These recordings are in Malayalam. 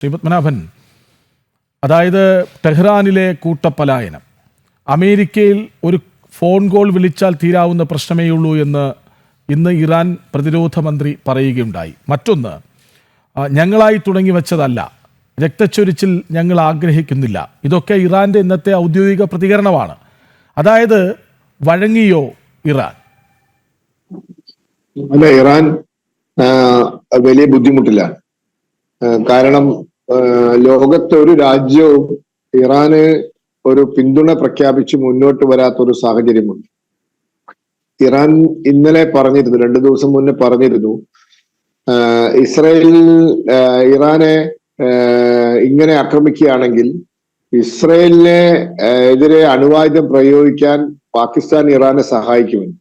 ശ്രീ പത്മനാഭൻ, അതായത് ടെഹ്റാനിലെ കൂട്ടപ്പലായനം അമേരിക്കയിൽ ഒരു ഫോൺ കോൾ വിളിച്ചാൽ തീരാവുന്ന പ്രശ്നമേയുള്ളൂ എന്ന് ഇന്ന് ഇറാൻ പ്രതിരോധ മന്ത്രി പറയുകയുണ്ടായി. മറ്റൊന്ന്, ഞങ്ങളായി തുടങ്ങി വെച്ചതല്ല, രക്തച്ചൊരിച്ചിൽ ഞങ്ങൾ ആഗ്രഹിക്കുന്നില്ല. ഇതൊക്കെ ഇറാൻ്റെ ഇന്നത്തെ ഔദ്യോഗിക പ്രതികരണമാണ്. അതായത് വഴങ്ങിയോ ഇറാൻ? അല്ല, ഇറാൻ വലിയ ബുദ്ധിമുട്ടിലാണ്. കാരണം ലോകത്തെ ഒരു രാജ്യവും ഇറാന് ഒരു പിന്തുണ പ്രഖ്യാപിച്ച് മുന്നോട്ട് വരാത്തൊരു സാഹചര്യമുണ്ട്. ഇറാൻ ഇന്നലെ പറഞ്ഞിരുന്നു, 2 ദിവസം മുന്നേ പറഞ്ഞിരുന്നു, ഇസ്രായേൽ ഇറാനെ ഇങ്ങനെ ആക്രമിക്കുകയാണെങ്കിൽ ഇസ്രായേലിനെ എതിരെ അണുവായുധം പ്രയോഗിക്കാൻ പാകിസ്ഥാൻ ഇറാനെ സഹായിക്കുമെന്ന്.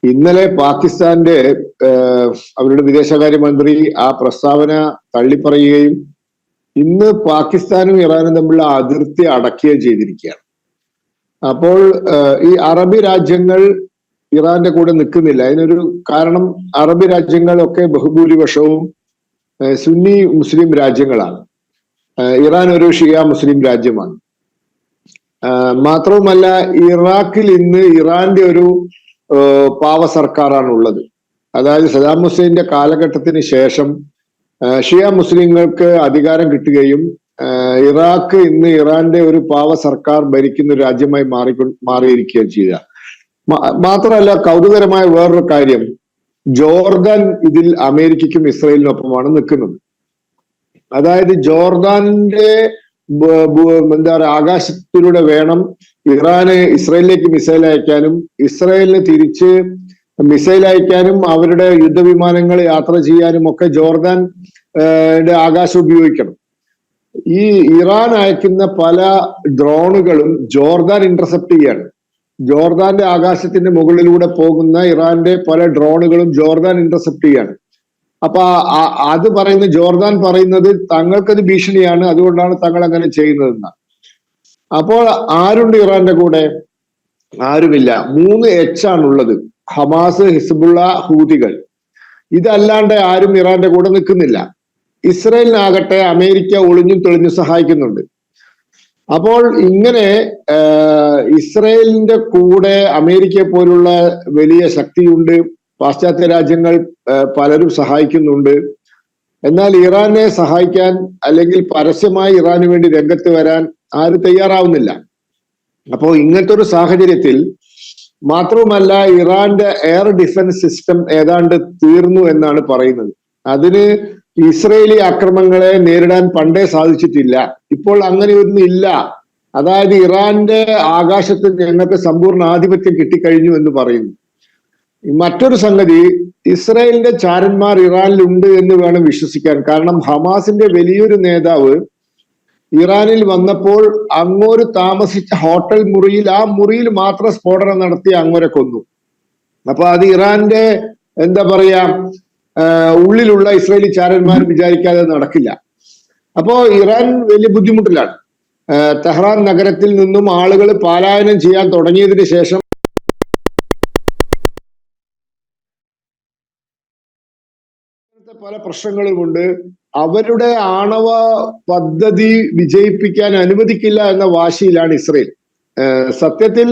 ഇന്നലെ പാകിസ്ഥാന്റെ അവരുടെ വിദേശകാര്യമന്ത്രി ആ പ്രസ്താവന തള്ളിപ്പറയുകയും ഇന്ന് പാകിസ്ഥാനും ഇറാനും തമ്മിലുള്ള അതിർത്തി അടക്കുകയും ചെയ്തിരിക്കുകയാണ്. അപ്പോൾ ഈ അറബി രാജ്യങ്ങൾ ഇറാന്റെ കൂടെ നിൽക്കുന്നില്ല. അതിനൊരു കാരണം, അറബി രാജ്യങ്ങളൊക്കെ ബഹുഭൂരിപക്ഷവും സുന്നി മുസ്ലിം രാജ്യങ്ങളാണ്. ഇറാൻ ഒരു ഷിയ മുസ്ലിം രാജ്യമാണ്. മാത്രവുമല്ല, ഇറാഖിൽ ഇന്ന് ഇറാന്റെ ഒരു പാവ സർക്കാരാണ് ഉള്ളത്. അതായത് സദാം ഹുസൈന്റെ കാലഘട്ടത്തിന് ശേഷം ഷിയ മുസ്ലിങ്ങൾക്ക് അധികാരം കിട്ടുകയും ഇറാഖ് ഇന്ന് ഇറാന്റെ ഒരു പാവ സർക്കാർ ഭരിക്കുന്ന ഒരു രാജ്യമായി മാറിയിരിക്കുകയും ചെയ്ത. മാത്രമല്ല, കൗതുകരമായ വേറൊരു കാര്യം, ജോർദാൻ ഇതിൽ അമേരിക്കയ്ക്കും ഇസ്രായേലിനൊപ്പമാണ് നിൽക്കുന്നത്. അതായത് ജോർദാന്റെ എന്താ പറയുക, ആകാശത്തിലൂടെ വേണം ഇറാന് ഇസ്രായേലിലേക്ക് മിസൈൽ അയക്കാനും ഇസ്രായേലിന് തിരിച്ച് മിസൈൽ അയക്കാനും അവരുടെ യുദ്ധവിമാനങ്ങൾ യാത്ര ചെയ്യാനും ഒക്കെ ജോർദാൻ ആകാശം ഉപയോഗിക്കണം. ഈ ഇറാൻ അയക്കുന്ന പല ഡ്രോണുകളും ജോർദാൻ ഇന്റർസെപ്റ്റ് ചെയ്യാണ്. ജോർദാന്റെ ആകാശത്തിന്റെ മുകളിലൂടെ പോകുന്ന ഇറാന്റെ പല ഡ്രോണുകളും ജോർദാൻ ഇന്റർസെപ്റ്റ് ചെയ്യാണ്. അപ്പൊ അത് പറയുന്ന ജോർദാൻ പറയുന്നത് തങ്ങൾക്കത് ഭീഷണിയാണ്, അതുകൊണ്ടാണ് തങ്ങൾ അങ്ങനെ ചെയ്യുന്നതെന്നാണ്. അപ്പോൾ ആരുണ്ട് ഇറാന്റെ കൂടെ? ആരുമില്ല. 3 H ആണുള്ളത്: ഹമാസ്, ഹിസ്ബുള്ള, ഹൂതികൾ. ഇതല്ലാണ്ട് ആരും ഇറാന്റെ കൂടെ നിൽക്കുന്നില്ല. ഇസ്രായേലിനാകട്ടെ അമേരിക്ക ഒളിഞ്ഞും തെളിഞ്ഞും സഹായിക്കുന്നുണ്ട്. അപ്പോൾ ഇങ്ങനെ ഇസ്രായേലിന്റെ കൂടെ അമേരിക്കയെ പോലുള്ള വലിയ ശക്തിയുണ്ട്, പാശ്ചാത്യ രാജ്യങ്ങൾ പലരും സഹായിക്കുന്നുണ്ട്. എന്നാൽ ഇറാനെ സഹായിക്കാൻ അല്ലെങ്കിൽ പരസ്യമായി ഇറാന് വേണ്ടി രംഗത്ത് വരാൻ ആരും തയ്യാറാവുന്നില്ല. അപ്പോൾ ഇങ്ങനത്തെ ഒരു സാഹചര്യത്തിൽ, മാത്രവുമല്ല, ഇറാന്റെ എയർ ഡിഫൻസ് സിസ്റ്റം ഏതാണ്ട് തീർന്നു എന്നാണ് പറയുന്നത്. അതിന് ഇസ്രയേലി ആക്രമണങ്ങളെ നേരിടാൻ പണ്ടേ സാധിച്ചിട്ടില്ല. ഇപ്പോൾ അങ്ങനെയൊന്നും ഇല്ല. അതായത് ഇറാന്റെ ആകാശത്ത് ഞങ്ങൾക്ക് സമ്പൂർണ്ണ ആധിപത്യം കിട്ടിക്കഴിഞ്ഞു എന്ന് പറയുന്നു. മറ്റൊരു സംഗതി, ഇസ്രായേലിന്റെ ചാരന്മാർ ഇറാനിലുണ്ട് എന്ന് വേണം വിശ്വസിക്കാൻ. കാരണം ഹമാസിന്റെ വലിയൊരു നേതാവ് ഇറാനിൽ വന്നപ്പോൾ അങ്ങോട്ട് താമസിച്ച ഹോട്ടൽ മുറിയിൽ, ആ മുറിയിൽ മാത്രം സ്ഫോടനം നടത്തി അങ്ങോരെ കൊന്നു. അപ്പൊ അത് ഇറാന്റെ എന്താ പറയാ, ഉള്ളിലുള്ള ഇസ്രായേലി ചാരന്മാർ വിചാരിക്കാതെ നടക്കില്ല. അപ്പോ ഇറാൻ വലിയ ബുദ്ധിമുട്ടിലാണ്. ടെഹ്റാൻ നഗരത്തിൽ നിന്നും ആളുകൾ പലായനം ചെയ്യാൻ തുടങ്ങിയതിന് ശേഷം പല പ്രശ്നങ്ങളുമുണ്ട്. അവരുടെ ആണവ പദ്ധതി വിജയിപ്പിക്കാൻ അനുവദിക്കില്ല എന്ന വാശിയിലാണ് ഇസ്രയേൽ. സത്യത്തിൽ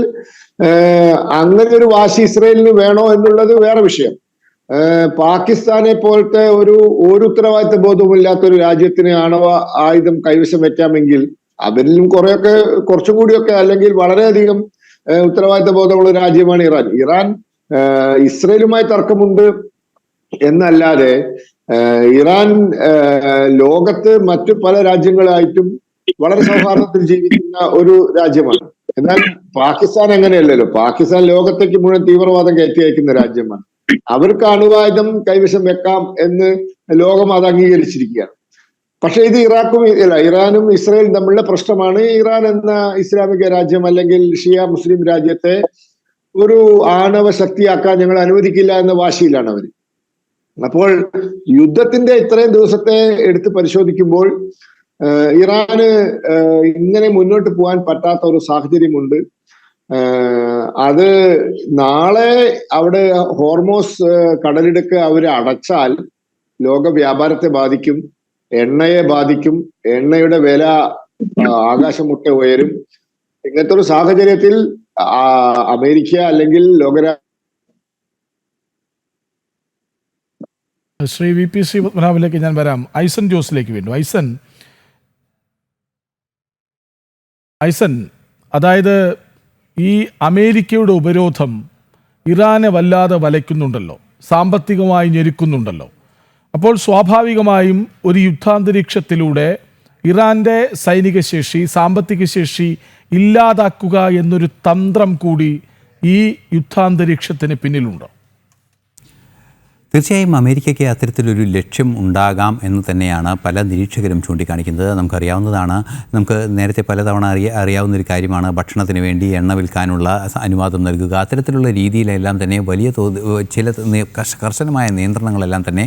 അങ്ങനെ ഒരു വാശി ഇസ്രയേലിന് വേണോ എന്നുള്ളത് വേറെ വിഷയം. പാകിസ്ഥാനെ പോലത്തെ ഒരു ഉത്തരവാദിത്ത ബോധവുമില്ലാത്ത ഒരു രാജ്യത്തിന് ആണവ ആയുധം കൈവശം വെക്കാമെങ്കിൽ അവരിലും കുറച്ചും കൂടിയൊക്കെ, അല്ലെങ്കിൽ വളരെയധികം ഉത്തരവാദിത്ത ബോധമുള്ള രാജ്യമാണ് ഇറാൻ. ഇറാൻ ഇസ്രയേലുമായി തർക്കമുണ്ട് എന്നല്ലാതെ ഇറാൻ ലോകത്ത് മറ്റു പല രാജ്യങ്ങളായിട്ടും വളരെ സൗഹാർദ്ദത്തിൽ ജീവിക്കുന്ന ഒരു രാജ്യമാണ്. എന്നാൽ പാകിസ്ഥാൻ അങ്ങനെയല്ലല്ലോ. പാകിസ്ഥാൻ ലോകത്തേക്ക് മുഴുവൻ തീവ്രവാദം കയറ്റി അയക്കുന്ന രാജ്യമാണ്. അവർക്ക് അണുവായുധം കൈവശം വെക്കാം എന്ന് ലോകം അത് അംഗീകരിച്ചിരിക്കുകയാണ്. പക്ഷെ ഇത് ഇറാനും ഇസ്രായേലും തമ്മിലുള്ള പ്രശ്നമാണ്. ഇറാൻ എന്ന ഇസ്ലാമിക രാജ്യം അല്ലെങ്കിൽ ഷിയ മുസ്ലിം രാജ്യത്തെ ഒരു ആണവ ശക്തിയാക്കാൻ ഞങ്ങൾ അനുവദിക്കില്ല എന്ന വാശിയിലാണ് അവർ. അപ്പോൾ യുദ്ധത്തിന്റെ ഇത്രയും ദിവസത്തെ എടുത്ത് പരിശോധിക്കുമ്പോൾ ഇറാന് ഇങ്ങനെ മുന്നോട്ട് പോകാൻ പറ്റാത്ത ഒരു സാഹചര്യമുണ്ട്. അത് നാളെ അവിടെ ഹോർമോസ് കടലിടുക്ക് അവർ അടച്ചാൽ ലോക വ്യാപാരത്തെ ബാധിക്കും. എണ്ണയെ ബാധിക്കും. എണ്ണയുടെ വില ആകാശമുട്ട ഉയരും. ഇങ്ങനത്തെ ഒരു സാഹചര്യത്തിൽ അമേരിക്ക അല്ലെങ്കിൽ ശ്രീ VP പത്മനാഭനിലേക്ക് ഞാൻ വരാം. ഐസൻ ജോസിലേക്ക് വീണ്ടും. ഐസൻ, അതായത് ഈ അമേരിക്കയുടെ ഉപരോധം ഇറാനെ വല്ലാതെ വലയ്ക്കുന്നുണ്ടല്ലോ, സാമ്പത്തികമായി ഞെരുക്കുന്നുണ്ടല്ലോ. അപ്പോൾ സ്വാഭാവികമായും ഒരു യുദ്ധാന്തരീക്ഷത്തിലൂടെ ഇറാൻ്റെ സൈനിക ശേഷി, സാമ്പത്തിക ശേഷി ഇല്ലാതാക്കുക എന്നൊരു തന്ത്രം കൂടി ഈ യുദ്ധാന്തരീക്ഷത്തിന് പിന്നിലുണ്ടോ? തീർച്ചയായും അമേരിക്കയ്ക്ക് അത്തരത്തിലൊരു ലക്ഷ്യം ഉണ്ടാകാം എന്ന് തന്നെയാണ് പല നിരീക്ഷകരും ചൂണ്ടിക്കാണിക്കുന്നത്. നമുക്കറിയാവുന്നതാണ്, നമുക്ക് നേരത്തെ പലതവണ അറിയാവുന്നൊരു കാര്യമാണ് ഭക്ഷണത്തിന് വേണ്ടി എണ്ണ വിൽക്കാനുള്ള അനുവാദം നൽകുക. അത്തരത്തിലുള്ള രീതിയിലെല്ലാം തന്നെ വലിയ ചില കർശനമായ നിയന്ത്രണങ്ങളെല്ലാം തന്നെ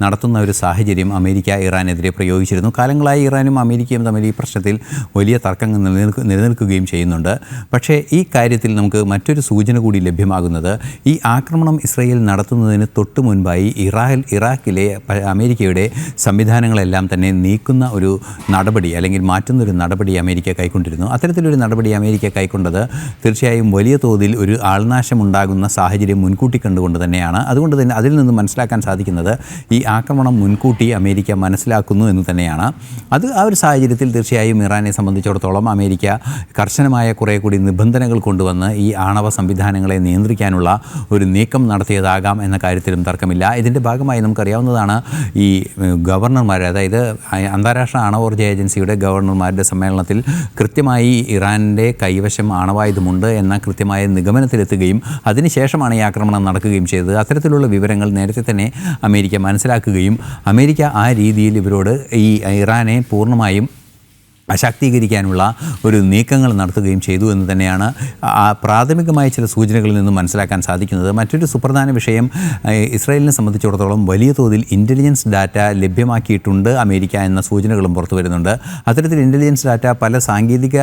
നടത്തുന്ന ഒരു സാഹചര്യം അമേരിക്ക ഇറാനെതിരെ പ്രയോഗിച്ചിരുന്നു. കാലങ്ങളായി ഇറാനും അമേരിക്കയും തമ്മിൽ ഈ പ്രശ്നത്തിൽ വലിയ തർക്കങ്ങൾ നിലനിൽക്കുകയും ചെയ്യുന്നുണ്ട്. പക്ഷേ ഈ കാര്യത്തിൽ നമുക്ക് മറ്റൊരു സൂചന കൂടി ലഭ്യമാകുന്നത്, ഈ ആക്രമണം ഇസ്രയേൽ നടത്തുന്നതിന് തൊട്ട് മുൻപ് ഇറാഖിലെ അമേരിക്കയുടെ സംവിധാനങ്ങളെല്ലാം തന്നെ നീക്കുന്ന ഒരു നടപടി അല്ലെങ്കിൽ മാറ്റുന്നൊരു നടപടി അമേരിക്ക കൈക്കൊണ്ടിരുന്നു. അത്തരത്തിലൊരു നടപടി അമേരിക്ക കൈക്കൊണ്ടത് തീർച്ചയായും വലിയ തോതിൽ ഒരു ആൾനാശമുണ്ടാകുന്ന സാഹചര്യം മുൻകൂട്ടി കണ്ടുകൊണ്ട് തന്നെയാണ്. അതുകൊണ്ട് തന്നെ അതിൽ നിന്ന് മനസ്സിലാക്കാൻ സാധിക്കുന്നത് ഈ ആക്രമണം മുൻകൂട്ടി അമേരിക്ക മനസ്സിലാക്കുന്നു എന്ന് തന്നെയാണ്. ആ ഒരു സാഹചര്യത്തിൽ തീർച്ചയായും ഇറാനെ സംബന്ധിച്ചിടത്തോളം അമേരിക്ക കർശനമായ കുറേ കൂടി നിബന്ധനകൾ കൊണ്ടുവന്ന് ഈ ആണവ സംവിധാനങ്ങളെ നിയന്ത്രിക്കാനുള്ള ഒരു നീക്കം നടത്തിയതാകാം എന്ന കാര്യത്തിലും തർക്കമില്ല. ഇതിൻ്റെ ഭാഗമായി നമുക്കറിയാവുന്നതാണ്, ഈ ഗവർണർമാർ, അതായത് അന്താരാഷ്ട്ര ആണവോർജ്ജ ഏജൻസിയുടെ ഗവർണർമാരുടെ സമ്മേളനത്തിൽ കൃത്യമായി ഇറാൻ്റെ കൈവശം ആണവായുധമുണ്ട് എന്ന കൃത്യമായ നിഗമനത്തിലെത്തുകയും അതിനുശേഷമാണ് ഈ ആക്രമണം നടക്കുകയും ചെയ്തത്. അത്തരത്തിലുള്ള വിവരങ്ങൾ നേരത്തെ തന്നെ അമേരിക്ക മനസ്സിലാക്കുകയും അമേരിക്ക ആ രീതിയിൽ ഇവരോട് ഈ ഇറാനെ പൂർണ്ണമായും അശാക്തീകരിക്കാനുള്ള ഒരു നീക്കങ്ങൾ നടത്തുകയും ചെയ്തു എന്ന് തന്നെയാണ് പ്രാഥമികമായ ചില സൂചനകളിൽ നിന്നും മനസ്സിലാക്കാൻ സാധിക്കുന്നത്. മറ്റൊരു സുപ്രധാന വിഷയം, ഇസ്രായേലിനെ സംബന്ധിച്ചിടത്തോളം വലിയ തോതിൽ ഇൻ്റലിജൻസ് ഡാറ്റ ലഭ്യമാക്കിയിട്ടുണ്ട് അമേരിക്ക എന്ന സൂചനകളും പുറത്തു വരുന്നുണ്ട്. അത്തരത്തിൽ ഇൻ്റലിജൻസ് ഡാറ്റ പല സാങ്കേതിക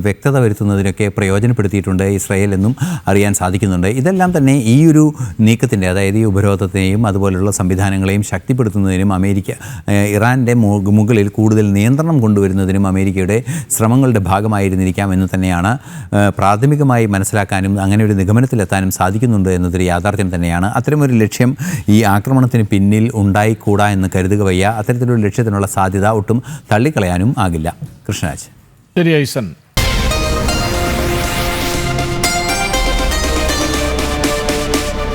വ്യക്തത വരുത്തുന്നതിനൊക്കെ പ്രയോജനപ്പെടുത്തിയിട്ടുണ്ട് ഇസ്രായേൽ എന്നും അറിയാൻ സാധിക്കുന്നുണ്ട്. ഇതെല്ലാം തന്നെ ഈ ഒരു നീക്കത്തിൻ്റെ, അതായത് ഈ ഉപരോധത്തെയും അതുപോലുള്ള സംവിധാനങ്ങളെയും ശക്തിപ്പെടുത്തുന്നതിനും ഇറാൻ്റെ മുകളിൽ കൂടുതൽ നിയന്ത്രണം കൊണ്ടുവരുന്നതിനും അമേരിക്കയുടെ ശ്രമങ്ങളുടെ ഭാഗമായിരുന്നിരിക്കാം എന്ന് തന്നെയാണ് പ്രാഥമികമായി മനസ്സിലാക്കാനും അങ്ങനെ ഒരു നിഗമനത്തിലെത്താനും സാധിക്കുന്നുണ്ട് എന്നതൊരു യാഥാർത്ഥ്യം തന്നെയാണ്. അത്തരമൊരു ലക്ഷ്യം ഈ ആക്രമണത്തിന് പിന്നിൽ ഉണ്ടായിക്കൂടാ എന്ന് കരുതുക വയ്യ. അത്തരത്തിലൊരു ലക്ഷ്യത്തിനുള്ള സാധ്യത ഒട്ടും തള്ളിക്കളയാനും ആകില്ല. കൃഷ്ണരാജ്. ശരി ഐസൻ.